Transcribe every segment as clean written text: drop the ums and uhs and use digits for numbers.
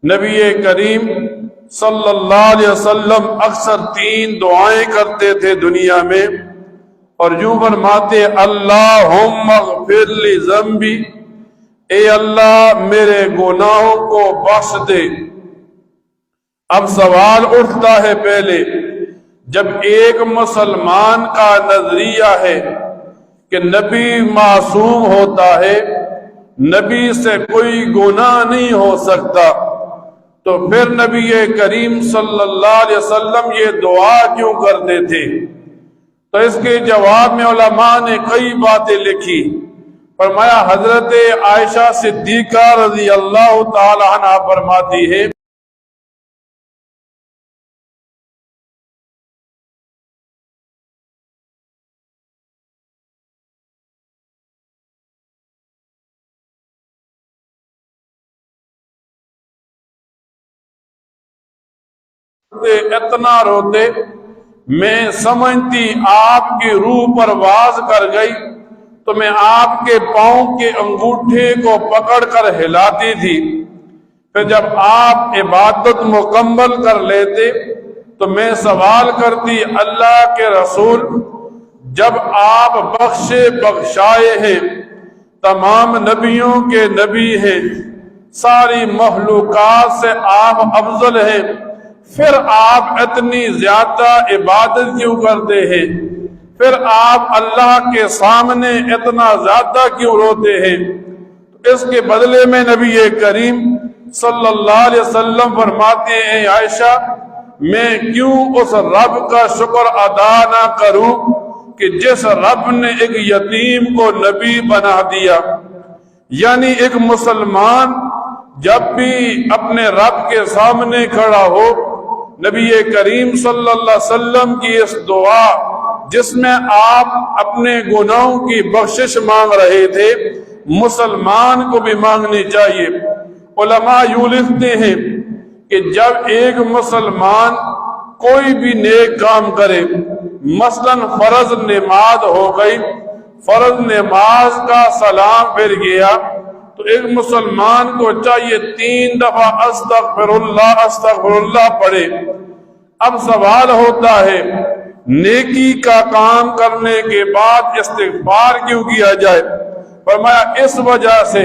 نبی کریم صلی اللہ علیہ وسلم اکثر 3 دعائیں کرتے تھے دنیا میں، اور یوں فرماتے اللہم اغفر لی ذنبی، اے اللہ میرے گناہوں کو بخش دے۔ اب سوال اٹھتا ہے پہلے، جب ایک مسلمان کا نظریہ ہے کہ نبی معصوم ہوتا ہے، نبی سے کوئی گناہ نہیں ہو سکتا، تو پھر نبی کریم صلی اللہ علیہ وسلم یہ دعا کیوں کرتے تھے؟ تو اس کے جواب میں علماء نے کئی باتیں لکھی۔ فرمایا حضرت عائشہ صدیقہ رضی اللہ تعالی عنہ فرماتی ہے اتنا روتے میں سمجھتی آپ کی روح پرواز کر گئی، تو میں آپ کے پاؤں کے انگوٹھے کو پکڑ کر ہلاتی تھی، پھر جب آپ عبادت مکمل کر لیتے تو میں سوال کرتی اللہ کے رسول، جب آپ بخشے بخشائے ہیں، تمام نبیوں کے نبی ہیں، ساری مخلوقات سے آپ افضل ہیں، پھر آپ اتنی زیادہ عبادت کیوں کرتے ہیں؟ پھر آپ اللہ کے سامنے اتنا زیادہ کیوں روتے ہیں؟ اس کے بدلے میں نبی کریم صلی اللہ علیہ وسلم فرماتے ہیں عائشہ، میں کیوں اس رب کا شکر ادا نہ کروں کہ جس رب نے ایک یتیم کو نبی بنا دیا؟ یعنی ایک مسلمان جب بھی اپنے رب کے سامنے کھڑا ہو، نبی کریم صلی اللہ علیہ وسلم کی اس دعا جس میں آپ اپنے گناہوں کی بخشش مانگ رہے تھے، مسلمان کو بھی مانگنی چاہیے۔ علماء یوں لکھتے ہیں کہ جب ایک مسلمان کوئی بھی نیک کام کرے، مثلا فرض نماز ہو گئی، فرض نماز کا سلام پھر گیا، تو ایک مسلمان کو چاہیے 3 دفعہ استغفر اللہ پڑھے۔ اب سوال ہوتا ہے نیکی کا کام کرنے کے بعد استغفار کیوں کیا جائے؟ فرمایا اس وجہ سے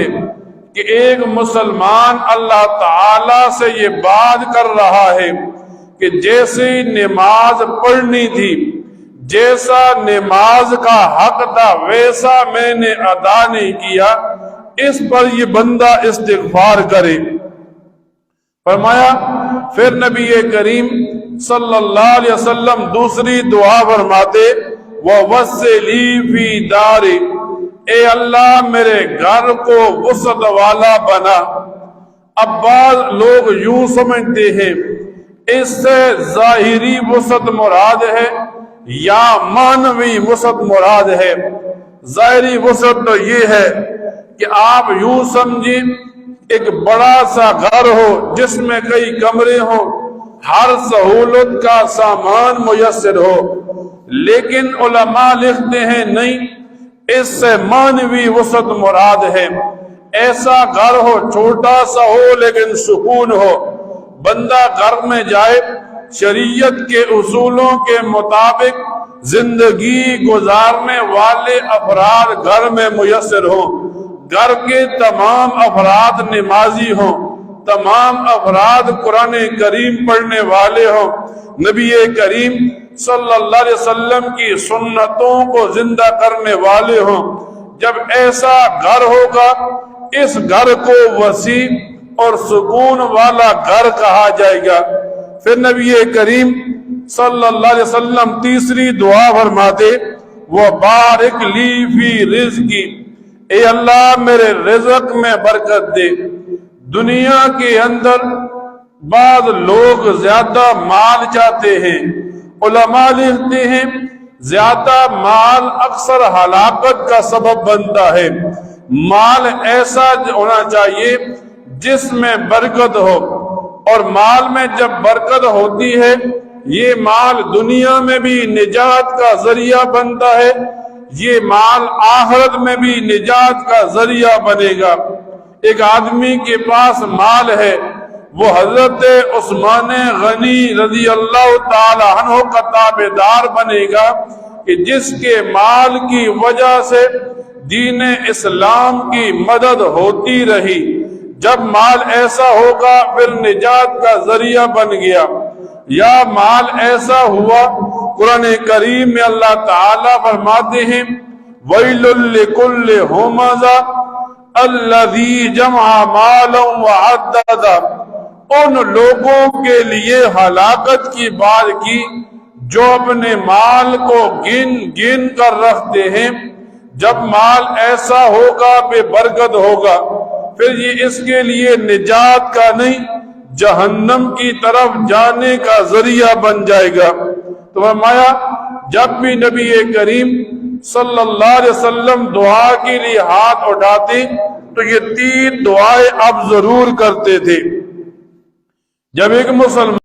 کہ ایک مسلمان اللہ تعالی سے یہ بات کر رہا ہے کہ جیسی نماز پڑھنی تھی، جیسا نماز کا حق تھا، ویسا میں نے ادا نہیں کیا، اس پر یہ بندہ استغفار کرے۔ فرمایا پھر نبی کریم صلی اللہ علیہ وسلم دوسری دعا فرماتے وَوَسِّلِي فِي دَارِ، اے اللہ میرے گھر کو وسعت والا بنا۔ اب بعض لوگ یوں سمجھتے ہیں اس سے ظاہری وسعت مراد ہے یا معنوی وسعت مراد ہے۔ ظاہری وسعت تو یہ ہے کہ آپ یوں سمجھیں ایک بڑا سا گھر ہو جس میں کئی کمرے ہوں، ہر سہولت کا سامان میسر ہو، لیکن علماء لکھتے ہیں نہیں، اس سے معنوی وسعت مراد ہے۔ ایسا گھر ہو چھوٹا سا ہو لیکن سکون ہو، بندہ گھر میں جائے، شریعت کے اصولوں کے مطابق زندگی گزارنے والے افراد گھر میں میسر ہوں، گھر کے تمام افراد نمازی ہوں، تمام افراد قرآن کریم پڑھنے والے ہوں، نبی کریم صلی اللہ علیہ وسلم کی سنتوں کو زندہ کرنے والے ہوں۔ جب ایسا گھر ہوگا، اس گھر کو وسیع اور سکون والا گھر کہا جائے گا۔ پھر نبی کریم صلی اللہ علیہ وسلم تیسری دعا فرماتے وَبَارِكْ لِي فِي رِزْقِي، اے اللہ میرے رزق میں برکت دے۔ دنیا کے اندر بعض لوگ زیادہ مال چاہتے ہیں، علماء لکھتے ہیں زیادہ مال اکثر ہلاکت کا سبب بنتا ہے۔ مال ایسا ہونا چاہیے جس میں برکت ہو، اور مال میں جب برکت ہوتی ہے یہ مال دنیا میں بھی نجات کا ذریعہ بنتا ہے، یہ مال آخرت میں بھی نجات کا ذریعہ بنے گا۔ ایک آدمی کے پاس مال ہے، وہ حضرت عثمان غنی رضی اللہ تعالی عنہ کا تابعدار بنے گا کہ جس کے مال کی وجہ سے دین اسلام کی مدد ہوتی رہی۔ جب مال ایسا ہوگا پھر نجات کا ذریعہ بن گیا۔ یا مال ایسا ہوا، قرآن کریم میں اللہ تعالیٰ فرماتے ہیں وَيْلٌ لِكُلِّ هُمَزَةٍ الَّذِي جَمَعَ مَالًا وَعَدَّدَهُ، ان لوگوں کے لیے ہلاکت کی بات کی جو اپنے مال کو گن گن کر رکھتے ہیں۔ جب مال ایسا ہوگا بے برکت ہوگا، پھر یہ اس کے لیے نجات کا نہیں جہنم کی طرف جانے کا ذریعہ بن جائے گا۔ تو فرمایا جب بھی نبی کریم صلی اللہ علیہ وسلم دعا کے لیے ہاتھ اٹھاتے تو یہ 3 دعائیں آپ ضرور کرتے تھے۔ جب ایک مسلمان